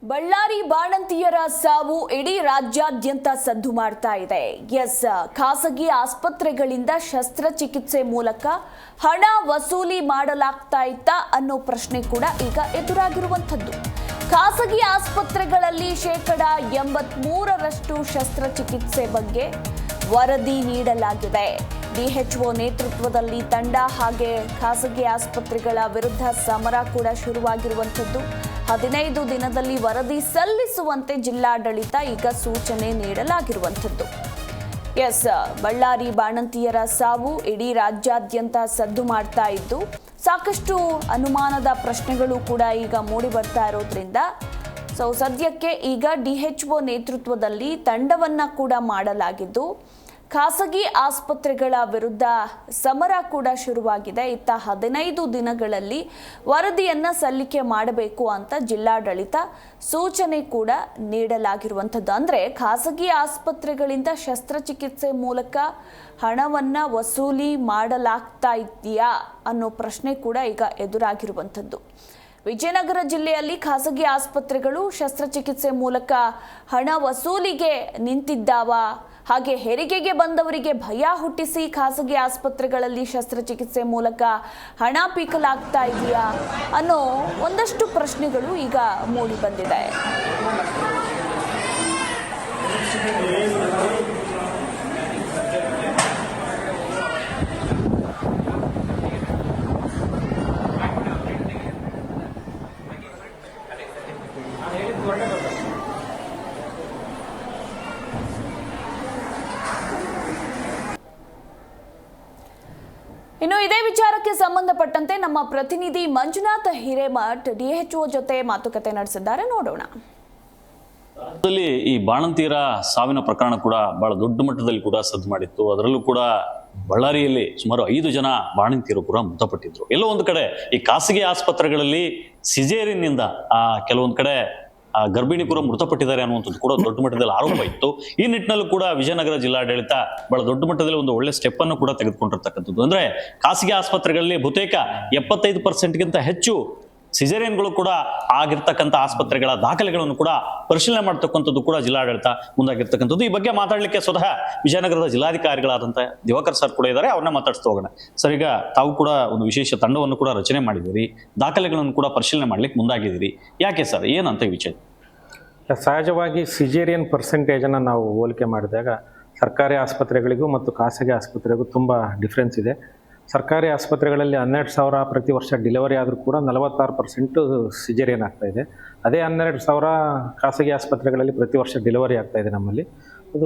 ಬಳ್ಳಾರಿ ಬಾಣಂತಿಯರ ಸಾವು ಇಡೀ ರಾಜ್ಯಾದ್ಯಂತ ಸದ್ದು ಮಾಡ್ತಾ ಇದೆ. ಖಾಸಗಿ ಆಸ್ಪತ್ರೆಗಳಿಂದ ಶಸ್ತ್ರಚಿಕಿತ್ಸೆ ಮೂಲಕ ಹಣ ವಸೂಲಿ ಮಾಡಲಾಗ್ತಾ ಇತ್ತಾ ಅನ್ನೋ ಪ್ರಶ್ನೆ ಕೂಡ ಈಗ ಎದುರಾಗಿರುವಂಥದ್ದು. ಖಾಸಗಿ ಆಸ್ಪತ್ರೆಗಳಲ್ಲಿ 83% ಶಸ್ತ್ರಚಿಕಿತ್ಸೆ ಬಗ್ಗೆ ವರದಿ ನೀಡಲಾಗಿದೆ. ಡಿಎಚ್ಒ ನೇತೃತ್ವದಲ್ಲಿ ತಂಡ ಹಾಗೆ ಖಾಸಗಿ ಆಸ್ಪತ್ರೆಗಳ ವಿರುದ್ಧ ಸಮರ ಕೂಡ ಶುರುವಾಗಿರುವಂಥದ್ದು. 15 ದಿನದಲ್ಲಿ ವರದಿ ಸಲ್ಲಿಸುವಂತೆ ಜಿಲ್ಲಾಡಳಿತ ಈಗ ಸೂಚನೆ ನೀಡಲಾಗಿರುವಂಥದ್ದು. ಬಳ್ಳಾರಿ ಬಾಣಂತಿಯರ ಸಾವು ಇಡೀ ರಾಜ್ಯಾದ್ಯಂತ ಸದ್ದು ಮಾಡ್ತಾ ಇದ್ದು ಸಾಕಷ್ಟು ಅನುಮಾನದ ಪ್ರಶ್ನೆಗಳು ಕೂಡ ಈಗ ಮೂಡಿ ಬರ್ತಾ ಇರೋದ್ರಿಂದ ಸದ್ಯಕ್ಕೆ ಈಗ ಡಿಎಚ್ಒ ನೇತೃತ್ವದಲ್ಲಿ ತಂಡವನ್ನ ಕೂಡ ಮಾಡಲಾಗಿದ್ದು ಖಾಸಗಿ ಆಸ್ಪತ್ರೆಗಳ ವಿರುದ್ಧ ಸಮರ ಕೂಡ ಶುರುವಾಗಿದೆ. ಇತ್ತ 15 ದಿನಗಳಲ್ಲಿ ವರದಿಯನ್ನ ಸಲ್ಲಿಕೆ ಮಾಡಬೇಕು ಅಂತ ಜಿಲ್ಲಾಡಳಿತ ಸೂಚನೆ ಕೂಡ ನೀಡಲಾಗಿರುವಂಥದ್ದು. ಅಂದರೆ ಖಾಸಗಿ ಆಸ್ಪತ್ರೆಗಳಿಂದ ಶಸ್ತ್ರಚಿಕಿತ್ಸೆ ಮೂಲಕ ಹಣವನ್ನ ವಸೂಲಿ ಮಾಡಲಾಗ್ತಾ ಇದೆಯಾ ಅನ್ನೋ ಪ್ರಶ್ನೆ ಕೂಡ ಈಗ ಎದುರಾಗಿರುವಂಥದ್ದು. ವಿಜಯನಗರ ಜಿಲ್ಲೆಯಲ್ಲಿ ಖಾಸಗಿ ಆಸ್ಪತ್ರೆಗಳು ಶಸ್ತ್ರಚಿಕಿತ್ಸೆ ಮೂಲಕ ಹಣ ವಸೂಲಿಗೆ ನಿಂತಿದ್ದಾವ, ಹಾಗೆ ಹೆರಿಗೆಗೆ ಬಂದವರಿಗೆ ಭಯ ಹುಟ್ಟಿಸಿ ಖಾಸಗಿ ಆಸ್ಪತ್ರೆಗಳಲ್ಲಿ ಶಸ್ತ್ರಚಿಕಿತ್ಸೆ ಮೂಲಕ ಹಣ ಪೀಕಲಾಗ್ತಾ ಇದೆಯಾ ಅನ್ನೋ ಒಂದಷ್ಟು ಪ್ರಶ್ನೆಗಳು ಈಗ ಮೂಡಿ ಬಂದಿದೆ. ಇನ್ನು ಇದೇ ವಿಚಾರಕ್ಕೆ ಸಂಬಂಧಪಟ್ಟಂತೆ ನಮ್ಮ ಪ್ರತಿನಿಧಿ ಮಂಜುನಾಥ್ ಹಿರೇಮಠ್ ಡಿಎಚ್ಒ ಜೊತೆ ಮಾತುಕತೆ ನಡೆಸಿದ್ದಾರೆ, ನೋಡೋಣ. ಈ ಬಾಣಂತಿಯರ ಸಾವಿನ ಪ್ರಕರಣ ಕೂಡ ಬಹಳ ದೊಡ್ಡ ಮಟ್ಟದಲ್ಲಿ ಕೂಡ ಸದ್ದು ಮಾಡಿತ್ತು. ಅದರಲ್ಲೂ ಕೂಡ ಬಳ್ಳಾರಿಯಲ್ಲಿ ಸುಮಾರು 5 ಜನ ಬಾಣಂತಿಯರು ಕೂಡ ಮೃತಪಟ್ಟಿದ್ರು. ಎಲ್ಲೋ ಒಂದು ಕಡೆ ಈ ಖಾಸಗಿ ಆಸ್ಪತ್ರೆಗಳಲ್ಲಿ ಸಿಜೇರಿಯನ್ನಿಂದ ಕೆಲವೊಂದು ಕಡೆ ಗರ್ಭಿಣಿ ಕೂಡ ಮೃತಪಟ್ಟಿದ್ದಾರೆ ಅನ್ನುವಂಥದ್ದು ಕೂಡ ದೊಡ್ಡ ಮಟ್ಟದಲ್ಲಿ ಆರೋಪ ಇತ್ತು. ಈ ನಿಟ್ಟಿನಲ್ಲೂ ಕೂಡ ವಿಜಯನಗರ ಜಿಲ್ಲಾಡಳಿತ ಬಹಳ ದೊಡ್ಡ ಮಟ್ಟದಲ್ಲಿ ಒಂದು ಒಳ್ಳೆ ಸ್ಟೆಪ್ ಅನ್ನು ಕೂಡ ತೆಗೆದುಕೊಂಡಿರ್ತಕ್ಕಂಥದ್ದು. ಅಂದ್ರೆ ಖಾಸಗಿ ಆಸ್ಪತ್ರೆಗಳಲ್ಲಿ ಬಹುತೇಕ 75%ಗಿಂತ ಹೆಚ್ಚು ಸಿಜೇರಿಯನ್ಗಳು ಕೂಡ ಆಗಿರ್ತಕ್ಕಂಥ ಆಸ್ಪತ್ರೆಗಳ ದಾಖಲೆಗಳನ್ನು ಕೂಡ ಪರಿಶೀಲನೆ ಮಾಡತಕ್ಕಂಥದ್ದು ಕೂಡ ಜಿಲ್ಲಾಡಳಿತ ಮುಂದಾಗಿರ್ತಕ್ಕಂಥದ್ದು. ಈ ಬಗ್ಗೆ ಮಾತಾಡಲಿಕ್ಕೆ ಸ್ವತಃ ವಿಜಯನಗರದ ಜಿಲ್ಲಾಧಿಕಾರಿಗಳಾದಂಥ ದಿವಾಕರ್ ಸರ್ ಕೂಡ ಇದ್ದಾರೆ, ಅವ್ರನ್ನ ಮಾತಾಡ್ಸ್ತಾ ಹೋಗೋಣ. ಸರ್, ಈಗ ತಾವು ಕೂಡ ಒಂದು ವಿಶೇಷ ತಂಡವನ್ನು ಕೂಡ ರಚನೆ ಮಾಡಿದ್ದೀರಿ, ದಾಖಲೆಗಳನ್ನು ಕೂಡ ಪರಿಶೀಲನೆ ಮಾಡ್ಲಿಕ್ಕೆ ಮುಂದಾಗಿದ್ದೀರಿ. ಯಾಕೆ ಸರ್, ಏನಂತ ವಿಷಯ? ಸಹಜವಾಗಿ ಸಿಜೇರಿಯನ್ ಪರ್ಸೆಂಟೇಜನ್ನು ನಾವು ಹೋಲಿಕೆ ಮಾಡಿದಾಗ ಸರ್ಕಾರಿ ಆಸ್ಪತ್ರೆಗಳಿಗೂ ಮತ್ತು ಖಾಸಗಿ ಆಸ್ಪತ್ರೆಗೂ ತುಂಬ ಡಿಫ್ರೆನ್ಸ್ ಇದೆ. ಸರ್ಕಾರಿ ಆಸ್ಪತ್ರೆಗಳಲ್ಲಿ 12,000 ಪ್ರತಿ ವರ್ಷ ಡಿಲಿವರಿ ಆದರೂ ಕೂಡ 46% ಸಿಜೇರಿಯನ್ ಆಗ್ತಾಯಿದೆ. ಅದೇ 12,000 ಖಾಸಗಿ ಆಸ್ಪತ್ರೆಗಳಲ್ಲಿ ಪ್ರತಿ ವರ್ಷ ಡಿಲಿವರಿ ಆಗ್ತಾಯಿದೆ. ನಮ್ಮಲ್ಲಿ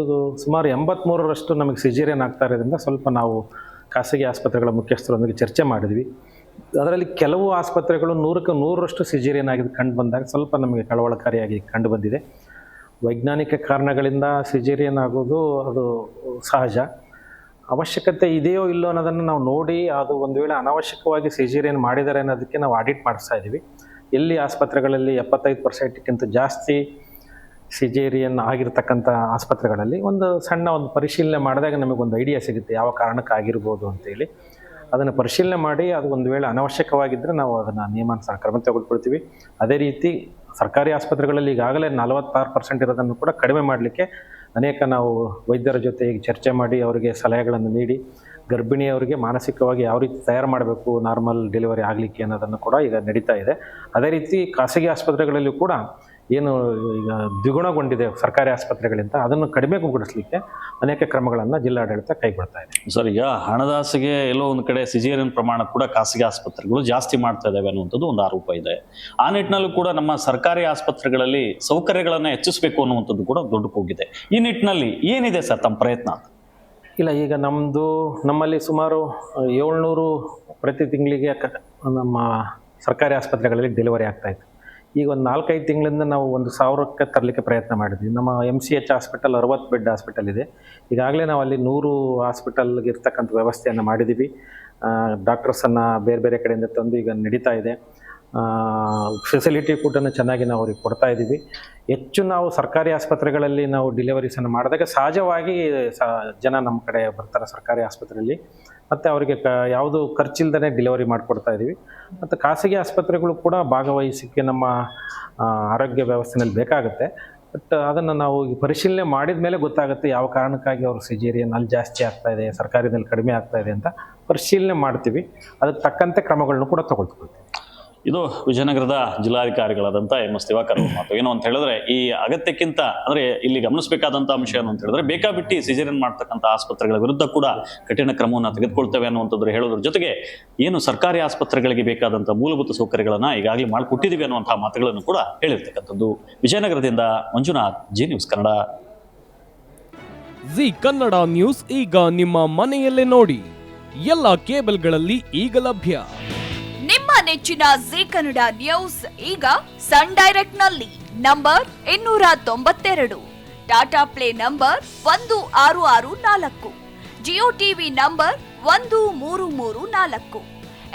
ಅದು ಸುಮಾರು 83% ನಮಗೆ ಸಿಜೇರಿಯನ್ ಆಗ್ತಾ ಇರೋದ್ರಿಂದ ಸ್ವಲ್ಪ ನಾವು ಖಾಸಗಿ ಆಸ್ಪತ್ರೆಗಳ ಮುಖ್ಯಸ್ಥರೊಂದಿಗೆ ಚರ್ಚೆ ಮಾಡಿದ್ವಿ. ಅದರಲ್ಲಿ ಕೆಲವು ಆಸ್ಪತ್ರೆಗಳು 100ಕ್ಕೆ 100ರಷ್ಟು ಸಿಜೇರಿಯನ್ ಆಗಿ ಕಂಡು ಬಂದಾಗ ಸ್ವಲ್ಪ ನಮಗೆ ಕಳವಳಕಾರಿಯಾಗಿ ಕಂಡು ಬಂದಿದೆ. ವೈಜ್ಞಾನಿಕ ಕಾರಣಗಳಿಂದ ಸಿಜೇರಿಯನ್ ಆಗೋದು ಅದು ಸಹಜ. ಅವಶ್ಯಕತೆ ಇದೆಯೋ ಇಲ್ಲೋ ಅನ್ನೋದನ್ನು ನಾವು ನೋಡಿ ಅದು ಒಂದು ವೇಳೆ ಅನಾವಶ್ಯಕವಾಗಿ ಸಿಜೇರಿಯನ್ ಮಾಡಿದ್ದಾರೆ ಅನ್ನೋದಕ್ಕೆ ನಾವು ಆಡಿಟ್ ಮಾಡಿಸ್ತಾ ಇದ್ದೀವಿ. ಎಲ್ಲಿ ಆಸ್ಪತ್ರೆಗಳಲ್ಲಿ 75%ಕ್ಕಿಂತ ಜಾಸ್ತಿ ಸಿಜೇರಿಯನ್ ಆಗಿರ್ತಕ್ಕಂಥ ಆಸ್ಪತ್ರೆಗಳಲ್ಲಿ ಒಂದು ಪರಿಶೀಲನೆ ಮಾಡಿದಾಗ ನಮಗೊಂದು ಐಡಿಯಾ ಸಿಗುತ್ತೆ ಯಾವ ಕಾರಣಕ್ಕೆ ಆಗಿರ್ಬೋದು ಅಂತೇಳಿ. ಅದನ್ನು ಪರಿಶೀಲನೆ ಮಾಡಿ ಅದು ಒಂದು ವೇಳೆ ಅನಾವಶ್ಯಕವಾಗಿದ್ದರೆ ನಾವು ಅದನ್ನು ನಿಯಮಾನುಸಾರ ಕ್ರಮ ತೆಗೆದುಕೊಳ್ತೀವಿ. ಅದೇ ರೀತಿ ಸರ್ಕಾರಿ ಆಸ್ಪತ್ರೆಗಳಲ್ಲಿ ಈಗಾಗಲೇ 46% ಇರೋದನ್ನು ಕೂಡ ಕಡಿಮೆ ಮಾಡಲಿಕ್ಕೆ ಅನೇಕ ನಾವು ವೈದ್ಯರ ಜೊತೆ ಈಗ ಚರ್ಚೆ ಮಾಡಿ ಅವರಿಗೆ ಸಲಹೆಗಳನ್ನು ನೀಡಿ ಗರ್ಭಿಣಿಯವರಿಗೆ ಮಾನಸಿಕವಾಗಿ ಯಾವ ರೀತಿ ತಯಾರು ಮಾಡಬೇಕು ನಾರ್ಮಲ್ ಡೆಲಿವರಿ ಆಗಲಿಕ್ಕೆ ಅನ್ನೋದನ್ನು ಕೂಡ ಈಗ ನಡೀತಾ ಇದೆ. ಅದೇ ರೀತಿ ಖಾಸಗಿ ಆಸ್ಪತ್ರೆಗಳಲ್ಲೂ ಕೂಡ ಏನು ಈಗ ದ್ವಿಗುಣಗೊಂಡಿದೆ ಸರ್ಕಾರಿ ಆಸ್ಪತ್ರೆಗಳಿಂದ ಅದನ್ನು ಕಡಿಮೆಗೊಳಿಸಲಿಕ್ಕೆ ಅನೇಕ ಕ್ರಮಗಳನ್ನು ಜಿಲ್ಲಾಡಳಿತ ಕೈಗೊಳ್ತಾ ಇದೆ. ಸರ್, ಈಗ ಹಣದಾಸೆಗೆ ಎಲ್ಲೋ ಒಂದು ಕಡೆ ಸಿಜೇರಿಯನ್ ಪ್ರಮಾಣ ಕೂಡ ಖಾಸಗಿ ಆಸ್ಪತ್ರೆಗಳು ಜಾಸ್ತಿ ಮಾಡ್ತಾ ಇದ್ದಾವೆ ಅನ್ನುವಂಥದ್ದು ಒಂದು ಆರೋಪ ಇದೆ. ಆ ನಿಟ್ಟಿನಲ್ಲೂ ಕೂಡ ನಮ್ಮ ಸರ್ಕಾರಿ ಆಸ್ಪತ್ರೆಗಳಲ್ಲಿ ಸೌಕರ್ಯಗಳನ್ನು ಹೆಚ್ಚಿಸಬೇಕು ಅನ್ನುವಂಥದ್ದು ಕೂಡ ದೊಡ್ಡ ಕೂಗಿದೆ. ಈ ನಿಟ್ಟಿನಲ್ಲಿ ಏನಿದೆ ಸರ್ ತಮ್ಮ ಪ್ರಯತ್ನ? ಇಲ್ಲ, ಈಗ ನಮ್ಮಲ್ಲಿ ಸುಮಾರು 700 ಪ್ರತಿ ತಿಂಗಳಿಗೆ ನಮ್ಮ ಸರ್ಕಾರಿ ಆಸ್ಪತ್ರೆಗಳಲ್ಲಿ ಡೆಲಿವರಿ ಆಗ್ತಾಯಿತ್ತು. ಈಗ ಒಂದು 4-5 ತಿಂಗಳಿಂದ ನಾವು 1,000ಕ್ಕೆ ತರಲಿಕ್ಕೆ ಪ್ರಯತ್ನ ಮಾಡಿದ್ವಿ. ನಮ್ಮ MCH ಹಾಸ್ಪಿಟಲ್ 60 ಬೆಡ್ ಹಾಸ್ಪಿಟಲ್ ಇದೆ. ಈಗಾಗಲೇ ನಾವು ಅಲ್ಲಿ 100 ಹಾಸ್ಪಿಟಲ್ಗೆ ಇರ್ತಕ್ಕಂಥ ವ್ಯವಸ್ಥೆಯನ್ನು ಮಾಡಿದ್ದೀವಿ. ಡಾಕ್ಟರ್ಸನ್ನು ಬೇರೆ ಬೇರೆ ಕಡೆಯಿಂದ ತಂದು ಈಗ ನಡೀತಾ ಇದೆ. ಫೆಸಿಲಿಟಿ ಕೂಡ ಚೆನ್ನಾಗಿ ನಾವು ಅವ್ರಿಗೆ ಕೊಡ್ತಾ ಇದ್ದೀವಿ. ಹೆಚ್ಚು ನಾವು ಸರ್ಕಾರಿ ಆಸ್ಪತ್ರೆಗಳಲ್ಲಿ ನಾವು ಡೆಲಿವರೀಸನ್ನು ಮಾಡಿದಾಗ ಸಹಜವಾಗಿ ಜನ ನಮ್ಮ ಕಡೆ ಬರ್ತಾರೆ ಸರ್ಕಾರಿ ಆಸ್ಪತ್ರೆಯಲ್ಲಿ, ಮತ್ತು ಅವರಿಗೆ ಯಾವುದು ಖರ್ಚಿಲ್ದೇ ಡೆಲಿವರಿ ಮಾಡಿಕೊಡ್ತಾ ಇದ್ದೀವಿ. ಮತ್ತು ಖಾಸಗಿ ಆಸ್ಪತ್ರೆಗಳು ಕೂಡ ಭಾಗವಹಿಸೋಕ್ಕೆ ನಮ್ಮ ಆರೋಗ್ಯ ವ್ಯವಸ್ಥೆಯಲ್ಲಿ ಬೇಕಾಗುತ್ತೆ. ಬಟ್ ಅದನ್ನು ನಾವು ಪರಿಶೀಲನೆ ಮಾಡಿದ ಮೇಲೆ ಗೊತ್ತಾಗುತ್ತೆ ಯಾವ ಕಾರಣಕ್ಕಾಗಿ ಅವರು ಸಿಜೇರಿಯನ್ ಅಲ್ಲಿ ಜಾಸ್ತಿ ಆಗ್ತಾ ಇದೆ, ಸರ್ಕಾರದಲ್ಲಿ ಕಡಿಮೆ ಆಗ್ತಾ ಇದೆ ಅಂತ ಪರಿಶೀಲನೆ ಮಾಡ್ತೀವಿ. ಅದಕ್ಕೆ ತಕ್ಕಂತೆ ಕ್ರಮಗಳನ್ನು ಕೂಡ ತಗೊಳ್ತೀವಿ. ಇದು ವಿಜಯನಗರದ ಜಿಲ್ಲಾಧಿಕಾರಿಗಳಾದಂಥ MS ದಿವಾಕರ್ ಅವ್ರ ಮಾತು. ಏನು ಅಂತ ಹೇಳಿದ್ರೆ, ಈ ಅಗತ್ಯಕ್ಕಿಂತ ಅಂದ್ರೆ ಇಲ್ಲಿ ಗಮನಿಸಬೇಕಾದಂತ ಅಂಶ ಏನು ಅಂತ ಹೇಳಿದ್ರೆ, ಬೇಕಾಬಿಟ್ಟಿ ಸಿಜೇರಿಯನ್ ಮಾಡ್ತಕ್ಕಂಥ ಆಸ್ಪತ್ರೆಗಳ ವಿರುದ್ಧ ಕೂಡ ಕಠಿಣ ಕ್ರಮವನ್ನು ತೆಗೆದುಕೊಳ್ತೇವೆ ಅನ್ನುವಂಥದ್ದು ಹೇಳೋದ್ರ ಜೊತೆಗೆ, ಏನು ಸರ್ಕಾರಿ ಆಸ್ಪತ್ರೆಗಳಿಗೆ ಬೇಕಾದಂಥ ಮೂಲಭೂತ ಸೌಕರ್ಯಗಳನ್ನ ಈಗಾಗಲೇ ಮಾಡಿಕೊಟ್ಟಿದ್ದೀವಿ ಅನ್ನುವಂತಹ ಮಾತುಗಳನ್ನು ಕೂಡ ಹೇಳಿರ್ತಕ್ಕಂಥದ್ದು. ವಿಜಯನಗರದಿಂದ Manjunath, Zee news Kannada. Zee Kannada news ಈಗ ನಿಮ್ಮ ಮನೆಯಲ್ಲೇ ನೋಡಿ. ಎಲ್ಲ ಕೇಬಲ್ಗಳಲ್ಲಿ ಈಗ ಲಭ್ಯ. ನಿಮ್ಮ ನೆಚ್ಚಿನ ಜಿ ಕನ್ನಡ ನ್ಯೂಸ್ ಈಗ ಸನ್ ಡೈರೆಕ್ಟ್ ನಲ್ಲಿ number 292, Tata play number 1664, Jio TV number 1334,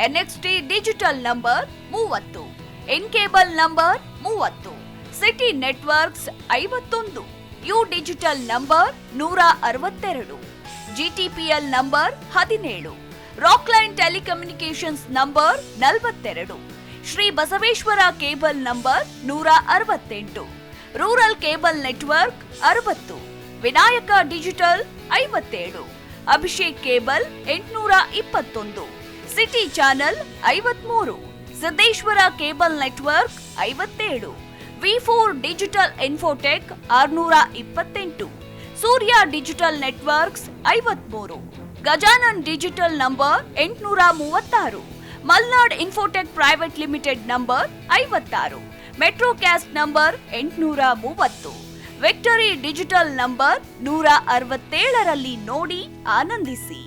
NXT digital number 30, in cable number 30, city networks 51, U digital number 162, GTPL number 17, Rockline telecommunications number 42, Shri Basaveshwara cable number 168, rural cable network 60, Vinayaka digital 57, Abhishek cable 821, city channel 53, Siddeshwara cable network 57, V4 digital Infotech 628, Surya digital networks 53, Gajanan digital number 836, Malnad Infotech private limited number 56, Metrocast number 830, Victory digital number 167ರಲ್ಲಿ ನೋಡಿ ಆನಂದಿಸಿ.